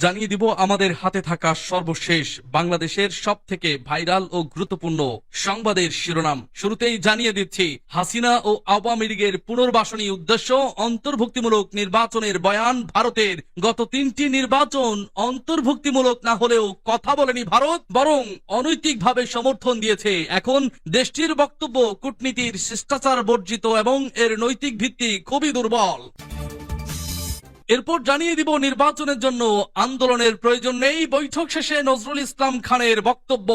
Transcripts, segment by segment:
জানিয়ে দিব আমাদের হাতে থাকা সর্বশেষ বাংলাদেশের সবথেকে ভাইরাল ও গুরুত্বপূর্ণ সংবাদের শিরোনাম। শুরুতেই জানিয়ে দিচ্ছি, হাসিনা ও আওয়ামী লীগের পুনর্বাসনী উদ্দেশ্য অন্তর্ভুক্তিমূলক নির্বাচনের বয়ান ভারতের। গত 3টি নির্বাচন অন্তর্ভুক্তিমূলক না হলেও কথা বলেনি ভারত, বরং অনৈতিকভাবে সমর্থন দিয়েছে। এখন দেশটির বক্তব্য কূটনীতির শিষ্টাচার বর্জিত এবং এর নৈতিক ভিত্তি খুবই দুর্বল। এরপর জানিয়ে দিব নির্বাচনের জন্য আন্দোলনের প্রয়োজন নেই, বৈঠক শেষে নজরুল ইসলাম খানের বক্তব্য।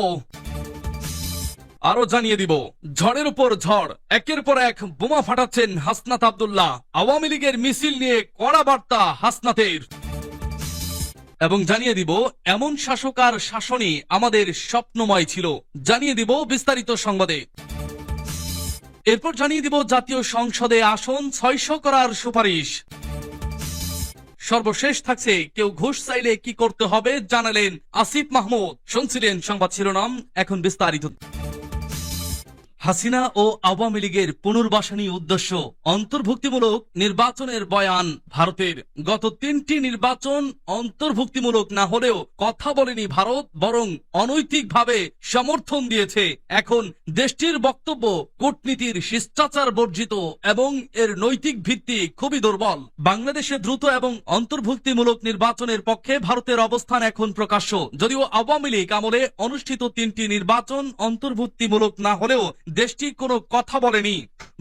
আরো জানিয়ে দিব ঝড়ের উপর ঝড়, একের পর এক বোমা ফাটাচ্ছেন হাসনাত আব্দুল্লাহ। আওয়ামী লীগের মিছিল নিয়ে কড়া বার্তা হাসনাতের। এবং জানিয়ে দিব এমন শাসক আর শাসনই আমাদের স্বপ্নময় ছিল। জানিয়ে দিব বিস্তারিত সংবাদে। এরপর জানিয়ে দিব জাতীয় সংসদে আসন 600 করার সুপারিশ। সর্বশেষ থাকছে কেউ ঘুষ চাইলে কি করতে হবে জানালেন আসিফ মাহমুদ। শুনছিলেন সংবাদ শিরোনাম, এখন বিস্তারিত। হাসিনা ও আওয়ামী লীগের পুনর্বাসনী উদ্দেশ্য অন্তর্ভুক্তিমূলক নির্বাচনের বয়ান ভারতের। গত 3টি নির্বাচন অন্তর্ভুক্তিমূলক না হলেও কথা বলেনি ভারত, বরং অনৈতিকভাবে সমর্থন দিয়েছে। এখন দেশটির বক্তব্য কূটনীতির শিষ্টাচার বর্জিত এবং এর নৈতিক ভিত্তি খুবই দুর্বল। বাংলাদেশে দ্রুত এবং অন্তর্ভুক্তিমূলক নির্বাচনের পক্ষে ভারতের অবস্থান এখন প্রকাশ্য। যদিও আওয়ামী লীগ আমলে অনুষ্ঠিত 3টি নির্বাচন অন্তর্ভুক্তিমূলক না হলেও দেশটি কোনো কথা বলেনি,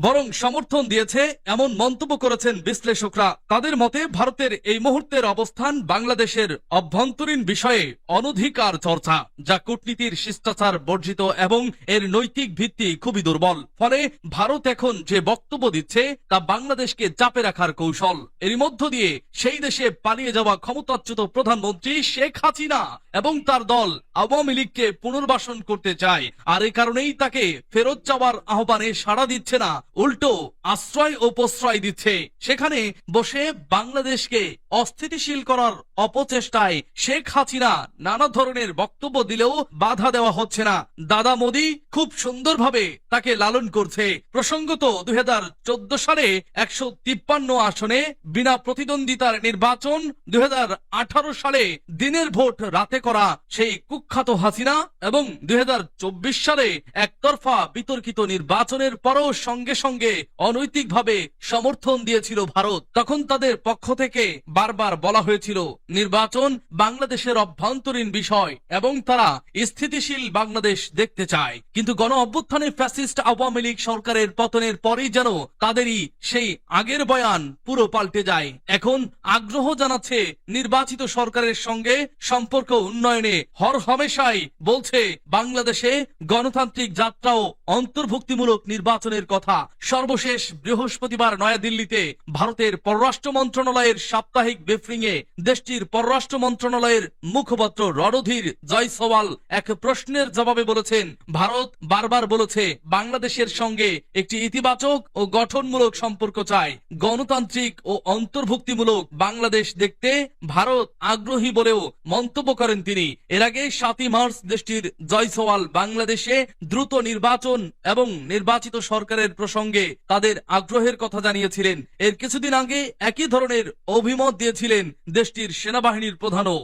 বরং সমর্থন দিয়েছে, এমন মন্তব্য করেছেন বিশ্লেষকরা। তাদের মতে ভারতের এই মুহূর্তের অবস্থান বাংলাদেশের অভ্যন্তরীণ বিষয়ে অনধিকার চর্চা, যা কূটনীতির শিষ্টাচার বর্জিত এবং এর নৈতিক ভিত্তি খুবই দুর্বল। ফলে ভারত এখন যে বক্তব্য দিচ্ছে তা বাংলাদেশকে চাপে রাখার কৌশল। এর মধ্য দিয়ে সেই দেশে পালিয়ে যাওয়া ক্ষমতাচ্যুত প্রধানমন্ত্রী শেখ হাসিনা এবং তার দল আওয়ামী লীগকে পুনর্বাসন করতে চায়। আর এই কারণেই তাকে ফেরত যাওয়ার আহ্বানে সাড়া দিচ্ছে না, উল্টো আশ্রয় ও প্রশ্রয় দিচ্ছে। সেখানে বসে বাংলাদেশকে অস্থিতিশীল করার অপচেষ্টায় শেখ হাসিনা নানা ধরনের বক্তব্য দিলেও বাধা দেওয়া হচ্ছে না। দাদা মোদী খুব সুন্দরভাবে তাকে লালন করছে। প্রসঙ্গত 2014 সালে 153 আসনে বিনা প্রতিদ্বন্দ্বিতার নির্বাচন, 2018 সালে দিনের ভোট রাতে করা সেই কুখ্যাত হাসিনা এবং 2024 সালে একতরফা বিতর্কিত নির্বাচনের পরও সঙ্গে সঙ্গে অনৈতিকভাবে সমর্থন দিয়েছিল ভারত। তখন তাদের পক্ষ থেকে বারবার বলা হয়েছিল নির্বাচন বাংলাদেশের অভ্যন্তরীণ বিষয় এবং তারা স্থিতিশীল বাংলাদেশ দেখতে চায়। কিন্তু গণ অভ্যুত্থানে ফ্যাসিস্ট আওয়ামী লীগ সরকারের পতনের পরেই যেন তাদেরই সেই আগের বয়ান পুরো পাল্টে যায়। এখন আগ্রহ জানাচ্ছে নির্বাচিত সরকারের সঙ্গে সম্পর্ক উন্নয়নে। হরহামেশাই বলছে বাংলাদেশে গণতান্ত্রিক যাত্রা ও অন্তর্ভুক্তিমূলক নির্বাচনের কথা। সর্বশেষ বৃহস্পতিবার নয়াদিল্লিতে ভারতের পররাষ্ট্র মন্ত্রণালয়ের সাপ্তাহিক ব্রিফিংয়ে দেশটির পররাষ্ট্র মন্ত্রণালয়ের মুখপাত্র রণধীর জয়সওয়াল এক প্রশ্নের জবাবে বলেছেন, ভারত বারবার বলেছে বাংলাদেশের সঙ্গে একটি ইতিবাচক ও গঠনমূলক সম্পর্ক চায়। গণতান্ত্রিক ও অন্তর্ভুক্তিমূলক বাংলাদেশ দেখতে ভারত আগ্রহী বলেও মন্তব্য করেন তিনি। এর আগে 7 মার্চ দেশটির জয়সওয়াল বাংলাদেশে দ্রুত নির্বাচন এবং নির্বাচিত সরকারের প্রসঙ্গে তাদের আগ্রহের কথা জানিয়েছিলেন। এর কিছুদিন আগে একই ধরনের অভিমত দিয়েছিলেন দেশটির সেনাবাহিনীর প্রধানও।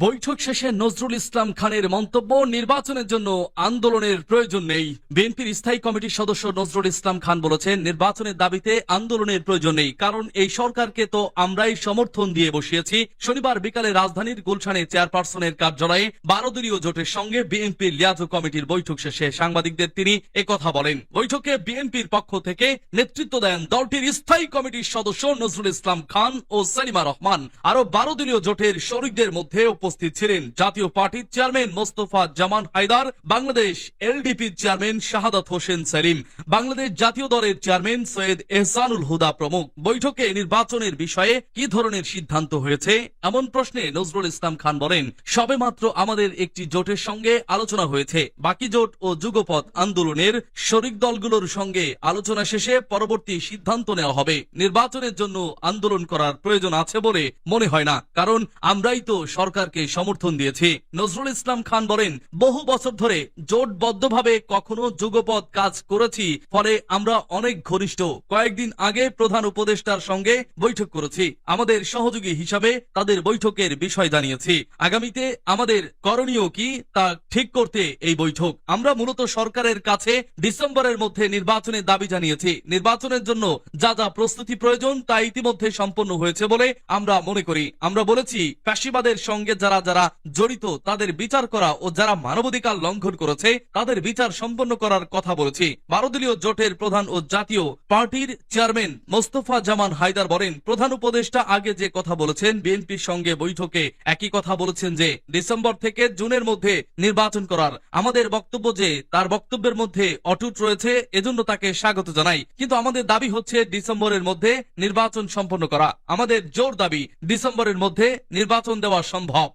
বৈঠক শেষে নজরুল ইসলাম খানের মন্তব্য, নির্বাচনের জন্য আন্দোলনের প্রয়োজন নেই। বিএনপির স্থায়ী কমিটির সদস্য নজরুল ইসলাম খান বলেছেন, নির্বাচনের দাবিতে আন্দোলনের প্রয়োজন নেই, কারণ এই সরকারকে তো আমরাই সমর্থন দিয়ে বসিয়েছি। শনিবার বিকালে রাজধানীর গুলশানে চেয়ারপারসনের কার্যালয়ে 12 দলীয় জোটের সঙ্গে বিএনপির লিয়াজো কমিটির বৈঠক শেষে সাংবাদিকদের তিনি একথা বলেন। বৈঠকে বিএনপির পক্ষ থেকে নেতৃত্ব দেন দলটির স্থায়ী কমিটির সদস্য নজরুল ইসলাম খান ও সেলিমা রহমান। আরো 12 দলীয় জোটের শরিকদের মধ্যে উপস্থিত ছিলেন জাতীয় পার্টির চেয়ারম্যান মোস্তফা জামান হায়দার, বাংলাদেশ এলডিপির চেয়ারম্যান শাহাদাত হোসেন সেলিম, বাংলাদেশ জাতীয় দলের চেয়ারম্যান সৈয়দ এহসানুল হুদা প্রমুখ। বৈঠকে নির্বাচনের বিষয়ে কি ধরনের সিদ্ধান্ত হয়েছে এমন প্রশ্নে নজরুল ইসলাম খান বলেন, সবেমাত্র আমাদের একটি জোটের সঙ্গে আলোচনা হয়েছে। বাকি জোট ও যুগপথ আন্দোলনের শরিক দলগুলোর সঙ্গে আলোচনা শেষে পরবর্তী সিদ্ধান্ত নেওয়া হবে। নির্বাচনের জন্য আন্দোলন করার প্রয়োজন আছে বলে মনে হয় না, কারণ আমরাই তো সরকারকে সরকারকে সমর্থন দিয়েছি। নজরুল ইসলাম খান বলেন, বহু বছর ধরে জোটবদ্ধভাবে কখনো যুগপৎ কাজ করেছি, ফলে আমরা অনেক ঘনিষ্ঠ। কয়েকদিন আগে প্রধান উপদেষ্টার সঙ্গে বৈঠক করেছি। আমাদের সহযোগী হিসাবে তাদের বৈঠকের বিষয় জানিয়েছি। আগামীতে আমাদের করণীয় কি তা ঠিক করতে এই বৈঠক। আমরা মূলত সরকারের কাছে ডিসেম্বরের মধ্যে নির্বাচনের দাবি জানিয়েছি। নির্বাচনের জন্য যা যা প্রস্তুতি প্রয়োজন তা ইতিমধ্যে সম্পন্ন হয়েছে বলে আমরা মনে করি। আমরা বলেছি, ফ্যাসিবাদের সঙ্গে যারা যারা জড়িত তাদের বিচার করা ও যারা মানবাধিকার লঙ্ঘন করেছে তাদের বিচার সম্পন্ন করার কথা বলেছি। 12 দলীয় জোটের প্রধান ও জাতীয় পার্টির চেয়ারম্যান মোস্তফা জামান হায়দার বলেন, প্রধান উপদেষ্টা আগে যে কথা বলেছেন বিএনপির সঙ্গে বৈঠকে একই কথা বলেছেন যে ডিসেম্বর থেকে জুনের মধ্যে নির্বাচন করার। আমাদের বক্তব্য যে তার বক্তব্যের মধ্যে অটুট রয়েছে, এজন্য তাকে স্বাগত জানাই। কিন্তু আমাদের দাবি হচ্ছে ডিসেম্বরের মধ্যে নির্বাচন সম্পন্ন করা। আমাদের জোর দাবি ডিসেম্বরের মধ্যে নির্বাচন দেওয়া সম্ভব।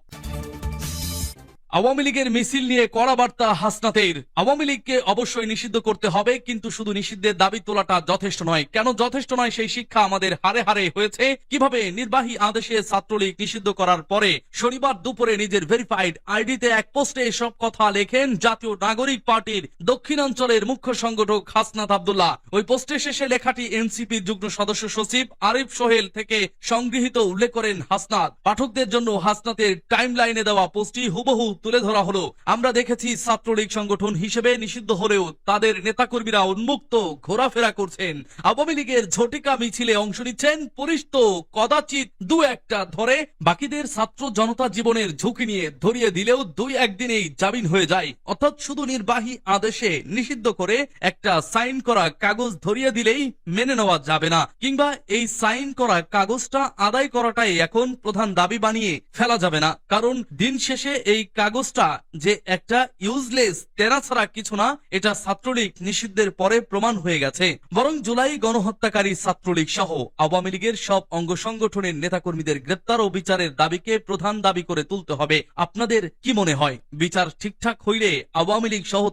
আওয়ামী লীগের মিছিল নিয়ে কড়া বার্তা হাসনাতের। আওয়ামী লীগকে অবশ্যই নিষিদ্ধ করতে হবে, কিন্তু শুধু নিষিদ্ধের দাবি তোলাটা যথেষ্ট নয়। কেন যথেষ্ট নয় সেই শিক্ষা আমাদের হারে হারে হয়েছে। কিভাবে নির্বাহী আদেশে ছাত্রলীগ নিষিদ্ধ করার পরে শনিবার দুপুরে নিজের ভেরিফাইড আইডিতে এক পোস্টে এসব কথা লেখেন জাতীয় নাগরিক পার্টির দক্ষিণাঞ্চলের মুখ্য সংগঠক হাসনাত আব্দুল্লাহ। ওই পোস্টের শেষে লেখাটি এনসিপির যুগ্ম সদস্য সচিব আরিফ সোহেল থেকে সংগৃহীত উল্লেখ করেন হাসনাত। পাঠকদের জন্য হাসনাতের টাইমলাইনে দেওয়া পোস্টটি হুবহু তুলে ধরা হলো। আমরা দেখেছি ছাত্রলীগ সংগঠন হিসেবে নিষিদ্ধ হলেও তাদের নেতাকর্মীরা উন্মুক্ত ঘোরাফেরা করছেন। আওয়ামী লীগের ঝটিকা মিছিলে অংশ নিচ্ছেন, পুলিশ তো কদাচিৎ দু একটা ধরে, বাকিদের ছাত্র জনতা জীবনের ঝুঁকি নিয়ে ধরিয়ে দিলেও 2-1 দিনেই জামিন হয়ে যায়। অর্থাৎ শুধু নির্বাহী আদেশে নিষিদ্ধ করে একটা সাইন করা কাগজ ধরিয়ে দিলেই মেনে নেওয়া যাবে না, কিংবা এই সাইন করা কাগজটা আদায় করাটাই এখন প্রধান দাবি বানিয়ে ফেলা যাবে না। কারণ দিন শেষে এই কাগজটা যে একটা ইউজলেস তেরা ছাড়া কিছু না, এটা ছাত্রলীগ নিষিদ্ধের পরে প্রমাণ হয়ে গেছে। বরং জুলাই গণহত্যাকারী ছাত্রলীগ সহ আওয়ামী লীগের সব অঙ্গ সংগঠনের নেতাকর্মীদের গ্রেপ্তার ও বিচারের দাবিকে প্রধান দাবি করে তুলতে হবে। আপনাদের কি মনে হয়, বিচার ঠিকঠাক হইলে আওয়ামী লীগ সহ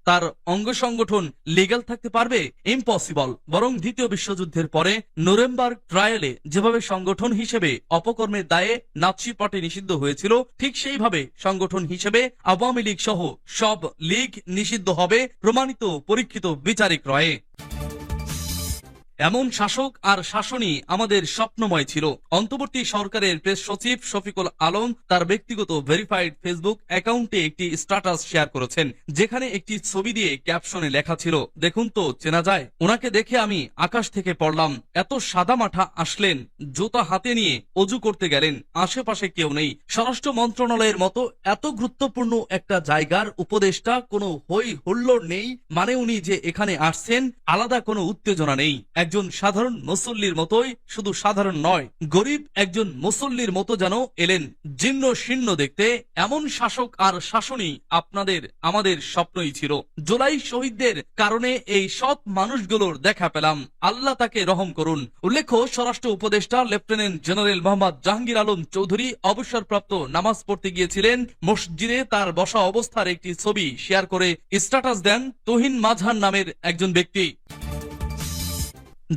তার অঙ্গ সংগঠন লিগ্যাল থাকতে পারবে? ইম্পসিবল। বরং দ্বিতীয় বিশ্বযুদ্ধের পরে নুরেমবার্গ ট্রায়ালে যেভাবে সংগঠন হিসেবে অপকর্মের দায়ে নাৎসি পার্টি নিষিদ্ধ হয়েছিল, ঠিক সেইভাবে সংগঠন হিসেবে আওয়ামী লীগ সহ সব লীগ নিষিদ্ধ হবে, প্রমাণিত পরীক্ষিত বিচারিক রায়ে। এমন শাসক আর শাসনই আমাদের স্বপ্নময় ছিল। অন্তর্বর্তী সরকারের প্রেস সচিব শফিকুল আলম তার ব্যক্তিগত ভেরিফাইড ফেসবুক অ্যাকাউন্টে একটি স্ট্যাটাস শেয়ার করেছেন, যেখানে একটি ছবি দিয়ে ক্যাপশনে লেখা ছিল, দেখুন তো চেনা যায়। ওনাকে দেখে আমি আকাশ থেকে পড়লাম। এত সাদা মাঠা আসলেন, জুতা হাতে নিয়ে অজু করতে গেলেন, আশেপাশে কেউ নেই। স্বরাষ্ট্র মন্ত্রণালয়ের মতো এত গুরুত্বপূর্ণ একটা জায়গার উপদেষ্টা, কোনো হই হুল্লোড় নেই, মানে উনি যে এখানে আসছেন আলাদা কোনো উত্তেজনা নেই। একজন সাধারণ মুসল্লির মতোই, শুধু সাধারণ নয়, গরিব একজন মুসল্লির মতো যেন এলেন জীর্ণ শীর্ণ দেখতে। এমন শাসক আর শাসনই আমাদের স্বপ্নই ছিল। জুলাই শহীদদের কারণে এই সৎ মানুষগুলোর দেখা পেলাম, আল্লাহ তাকে রহম করুন। উল্লেখ্য, স্বরাষ্ট্র উপদেষ্টা লেফটেন্যান্ট জেনারেল মোহাম্মদ জাহাঙ্গীর আলম চৌধুরী অবসরপ্রাপ্ত নামাজ পড়তে গিয়েছিলেন মসজিদে। তার বসা অবস্থার একটি ছবি শেয়ার করে স্ট্যাটাস দেন তুহিন মাঝহার নামের একজন ব্যক্তি।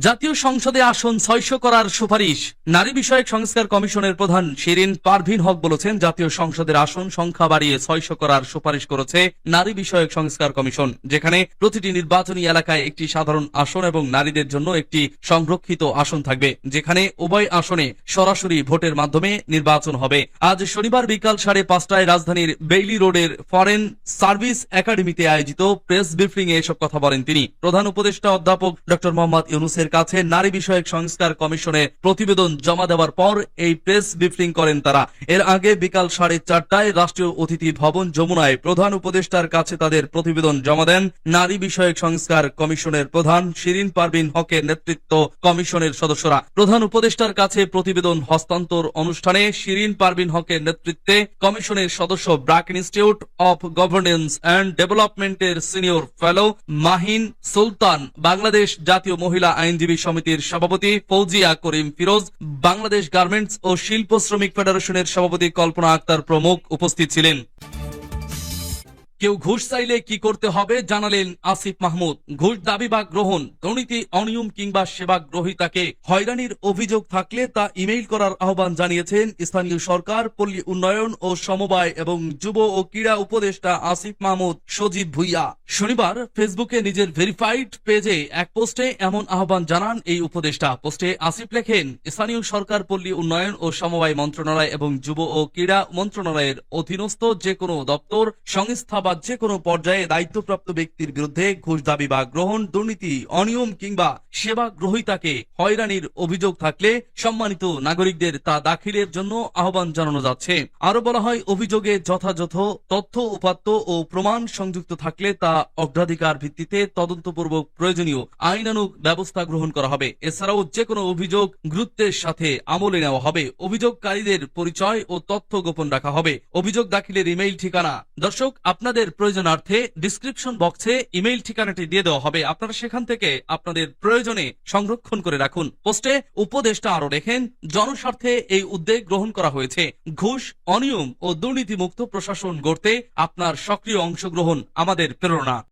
জাতীয় সংসদে আসন 600 করার সুপারিশ। নারী বিষয়ক সংস্কার কমিশনের প্রধান শিরিন পারভীন হক বলেছেন, জাতীয় সংসদের আসন সংখ্যা বাড়িয়ে 600 করার সুপারিশ করেছে নারী বিষয়ক সংস্কার কমিশন, যেখানে প্রতিটি নির্বাচনী এলাকায় একটি সাধারণ আসন এবং নারীদের জন্য একটি সংরক্ষিত আসন থাকবে, যেখানে উভয় আসনে সরাসরি ভোটের মাধ্যমে নির্বাচন হবে। আজ শনিবার বিকাল 5:30টায় রাজধানীর বেইলি রোডের ফরেন সার্ভিস একাডেমিতে আয়োজিত প্রেস ব্রিফিং এ এসব কথা বলেন তিনি। প্রধান উপদেষ্টা অধ্যাপক ডক্টর মোহাম্মদ ইউনূসের কাছে নারী বিষয়ক সংস্কার কমিশনে প্রতিবেদন জমা দেওয়ার পর এই প্রেস ব্রিফিং করেন তারা। এর আগে বিকাল 4:30টায় রাষ্ট্রীয় অতিথি ভবন যমুনায় প্রধান উপদেষ্টার কাছে তাদের প্রতিবেদন জমা দেন নারী বিষয়ক সংস্কার কমিশনের প্রধান শিরিন পারভীন হকের নেতৃত্ব কমিশনের সদস্যরা। প্রধান উপদেষ্টার কাছে প্রতিবেদন হস্তান্তর অনুষ্ঠানে শিরিন পারভীন হকের নেতৃত্বে কমিশনের সদস্য BRAC institute of governance and ডেভেলপমেন্টের সিনিয়র ফেলো মাহিন সুলতান, বাংলাদেশ জাতীয় মহিলা আইনজীবী সমিতির সভাপতি ফৌজিয়া করিম ফিরোজ, বাংলাদেশ গার্মেন্টস ও শিল্প শ্রমিক ফেডারেশনের সভাপতি কল্পনা আক্তার প্রমুখ উপস্থিত ছিলেন। কেউ ঘুষ চাইলে কি করতে হবে জানালেন আসিফ মাহমুদ। ঘুষ দাবি বা গ্রহণ, দুর্নীতি, অনিয়ম কিংবা সেবা গ্রহীতাকে হয়রানির অভিযোগ থাকলে তা ইমেইল করার আহ্বান জানিয়েছেন স্থানীয় সরকার, পল্লী উন্নয়ন ও সমবায় এবং যুব ও ক্রীড়া উপদেষ্টা আসিফ মাহমুদ সজীব ভুইয়া। শনিবার ফেসবুকে নিজের ভেরিফাইড পেজে এক পোস্টে এমন আহ্বান জানান এই উপদেষ্টা। পোস্টে আসিফ লেখেন, স্থানীয় সরকার, পল্লী উন্নয়ন ও সমবায় মন্ত্রণালয় এবং যুব ও ক্রীড়া মন্ত্রণালয়ের অধীনস্থ যে কোনো দপ্তর, সংস্থা বা যে কোনো পর্যায়ে দায়িত্বপ্রাপ্ত ব্যক্তির বিরুদ্ধে ঘুষ দাবি বা গ্রহণ, দুর্নীতি, অনিয়ম কিংবা সেবা গ্রহীতাকে হয়রানির অভিযোগ থাকলে সম্মানিত নাগরিকদের তা দাখিলের জন্য আহ্বান জানানো যাচ্ছে। আরো বলা হয়, অভিযোগে যথাযথ তথ্য, উপাত্ত ও প্রমাণ সংযুক্ত থাকলে তা অগ্রাধিকার ভিত্তিতে তদন্তপূর্বক প্রয়োজনীয় আইনানুগ ব্যবস্থা গ্রহণ করা হবে। এছাড়াও যে কোনো অভিযোগ গুরুত্বের সাথে আমলে নেওয়া হবে। অভিযোগকারীদের পরিচয় ও তথ্য গোপন রাখা হবে। অভিযোগ দাখিলের ইমেইল ঠিকানা, দর্শক আপনাদের প্রয়োজনার্থে ডিসক্রিপশন বক্সে ইমেইল ঠিকানাটি দিয়ে দেওয়া হবে। আপনারা সেখান থেকে আপনাদের প্রয়োজনে সংরক্ষণ করে রাখুন। পোস্টে উপদেষ্টা আরো লেখেন, জনস্বার্থে এই উদ্যোগ গ্রহণ করা হয়েছে। ঘুষ, অনিয়ম ও দুর্নীতিমুক্ত প্রশাসন গড়তে আপনার সক্রিয় অংশগ্রহণ আমাদের প্রেরণা।